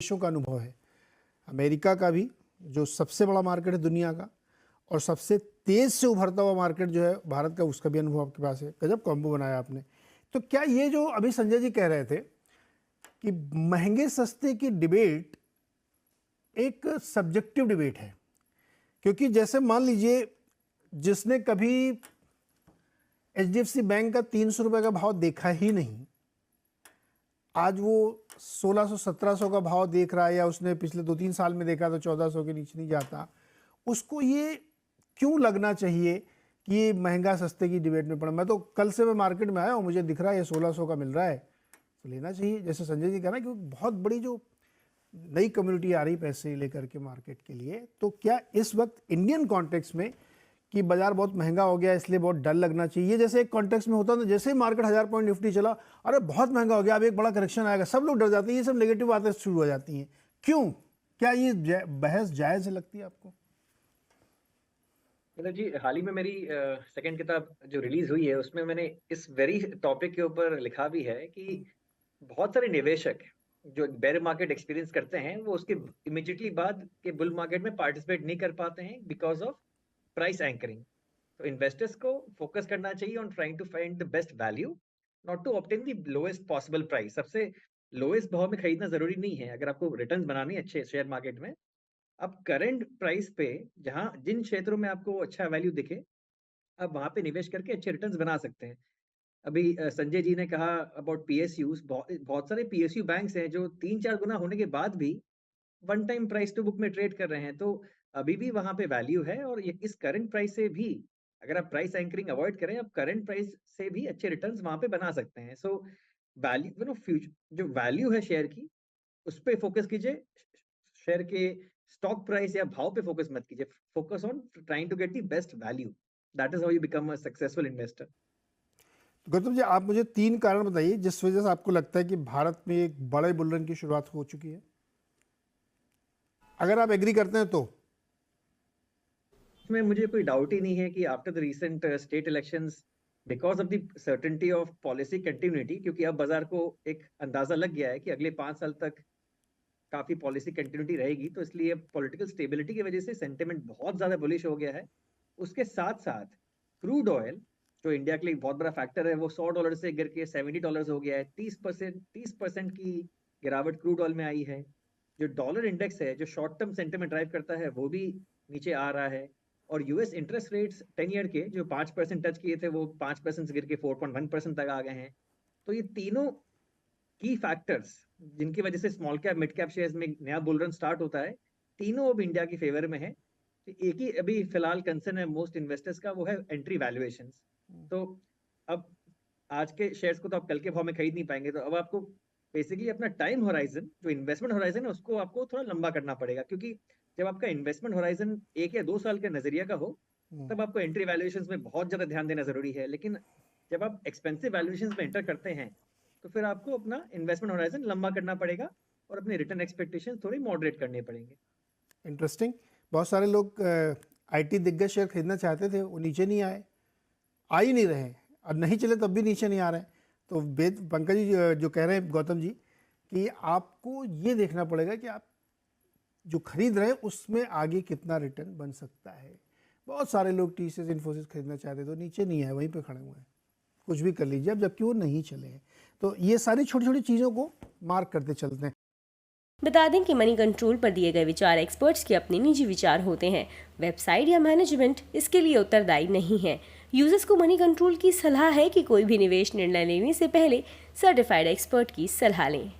देशों का अनुभव है, अमेरिका का भी, जो सबसे बड़ा मार्केट है दुनिया का, और सबसे तेज से उभरता हुआ मार्केट जो है भारत का, उसका भी अनुभव आपके पास है। गजब कॉम्बो बनाया आपने। तो क्या ये जो अभी संजय जी कह रहे थे कि महंगे सस्ते की डिबेट एक सब्जेक्टिव डिबेट है, क्योंकि जैसे मान लीजिए जिसने कभी HDFC बैंक का 300 रुपये का भाव देखा ही नहीं, आज वो 1600-1700 का भाव देख रहा है, या उसने पिछले 2-3 साल में देखा तो 1400 के नीचे नहीं जाता, उसको ये क्यों लगना चाहिए कि ये महंगा सस्ते की डिबेट में पड़ा। मैं तो कल से मैं मार्केट में आया हूँ, मुझे दिख रहा है ये 1600 का मिल रहा है, तो लेना चाहिए। जैसे संजय जी कह रहे हैं कि बहुत बड़ी जो नई कम्युनिटी आ रही पैसे लेकर के मार्केट के लिए, तो क्या इस वक्त इंडियन कॉन्टेक्स्ट में कि बाजार बहुत महंगा हो गया इसलिए बहुत डर लगना चाहिए? जैसे एक कॉन्टेक्स्ट में होता है, तो जैसे ही मार्केट 1000 पॉइंट निफ्टी चला, अरे बहुत महंगा हो गया, अब एक बड़ा करेक्शन आएगा, सब लोग डर जाते हैं, ये सब नेगेटिव बातें शुरू हो जाती हैं। क्यों? क्या ये बहस जायज़ लगती है आपको? मतलब जी, हाल ही में मेरी सेकंड किताब जो रिलीज हुई है उसमें मैंने इस वेरी टॉपिक के ऊपर लिखा भी है कि बहुत सारे निवेशक जो बेयर मार्केट एक्सपीरियंस करते हैं वो उसके इमीडिएटली बाद के बुल मार्केट में पार्टिसिपेट नहीं कर पाते हैं बिकॉज ऑफ प्राइस एंकरिंग। तो इन्वेस्टर्स को फोकस करना चाहिए on trying to find the best value, not to obtain the lowest possible price. सबसे लोएस्ट भाव में खरीदना जरूरी नहीं है अगर आपको रिटर्न्स बनानी है अच्छे शेयर मार्केट में। आप करंट प्राइस पे जहां जिन क्षेत्रों में आपको अच्छा वैल्यू दिखे आप वहां पे निवेश करके अच्छे रिटर्न्स बना सकते हैं। अभी संजय जी ने कहा अबाउट पीएसयूज, बहुत सारे पीएसयू बैंक्स हैं जो 3-4 गुना होने के बाद भी one time price to book में ट्रेड कर रहे हैं, तो अभी भी वहां पे वैल्यू है। और ये इस करंट प्राइस से भी अगर आप प्राइस एंकरिंग अवॉइड करें, आप करंट प्राइस से भी अच्छे रिटर्न्स वहां पे बना सकते हैं। सो वैल्यू फ्यूचर जो वैल्यू है शेयर की उस पे फोकस कीजिए, शेयर के स्टॉक प्राइस या भाव पे फोकस मत कीजिए। Focus on trying to get the best value, that is how you become a successful investor. Gautam ji, आप मुझे 3 कारण बताइए जिस वजह से आपको लगता है कि भारत में एक बड़े बुल रन की शुरुआत हो चुकी है, अगर आप एग्री करते हैं तो। इसमें मुझे कोई डाउट ही नहीं है कि after the recent state elections, because of the certainty of policy continuity, क्योंकि अब बाजार को एक अंदाजा लग गया है कि अगले 5 साल तक काफी पॉलिसी कंटिन्यूटी रहेगी, तो इसलिए पॉलिटिकल स्टेबिलिटी की वजह से सेंटिमेंट बहुत ज्यादा बुलिश हो गया है। उसके साथ साथ क्रूड ऑयल जो इंडिया के लिए बहुत बड़ा फैक्टर है, वो $100 से गिर के $70 हो गया है। 30% की गिरावट क्रूड ऑयल में आई है। जो डॉलर इंडेक्स है जो शॉर्ट टर्म सेंटिमेंट ड्राइव करता है वो भी नीचे आ रहा है। और यूएस इंटरेस्ट रेट्स 10 ईयर के जो 5% टच किए थे वो 5% से गिर के 4.1% तक आ गए हैं। तो ये तीनों की फैक्टर्स जिनकी वजह से small cap mid cap shares में नया बुल रन स्टार्ट होता है, तीनों अब इंडिया की फेवर में है। तो एक ही अभी फिलहाल कंसर्न है मोस्ट इन्वेस्टर्स का, वो है एंट्री वैल्यूएशंस। तो अब आज के शेयर्स को तो आप कल के भाव में खरीद नहीं पाएंगे, तो अब आपको बेसिकली अपना टाइम होराइजन जो इन्वेस्टमेंट होराइजन है उसको आपको थोड़ा लंबा करना पड़ेगा, क्योंकि जब आपका इन्वेस्टमेंट होराइजन 1 या 2 साल के नजरिया का हो तब आपको एंट्री वैल्यूएशंस में बहुत ज्यादा ध्यान देना जरूरी है। लेकिन जब आप एक्सपेंसिव वैल्यूएशंस में एंटर करते हैं तो फिर आपको अपना इन्वेस्टमेंट होराइजन लंबा करना पड़ेगा और अपने रिटर्न एक्सपेक्टेशंस थोड़ी मॉडरेट करने पड़ेंगे। इंटरेस्टिंग। बहुत सारे लोग IT दिग्गज शेयर खरीदना चाहते थे, वो नीचे नहीं आए, आ ही नहीं रहे, और नहीं चले तब भी नीचे नहीं आ रहे। तो वेद पंकज जी जो कह रहे हैं गौतम जी कि आपको ये देखना पड़ेगा कि आप जो खरीद रहे हैं उसमें आगे कितना रिटर्न बन सकता है। बहुत सारे लोग TCS इन्फोसिस खरीदना चाहते तो नीचे नहीं आए, वहीं पे खड़े हुए हैं, कुछ भी कर लीजिए अब, जबकि वो नहीं चले हैं। तो ये सारी छोटी छोटी चीज़ों को मार्क करते चलते हैं। बता दें कि मनी कंट्रोल पर दिए गए विचार एक्सपर्ट्स के अपने निजी विचार होते हैं। वेबसाइट या मैनेजमेंट इसके लिए उत्तरदायी नहीं है। यूजर्स को मनी कंट्रोल की सलाह है कि कोई भी निवेश निर्णय लेने से पहले सर्टिफाइड एक्सपर्ट की सलाह लें।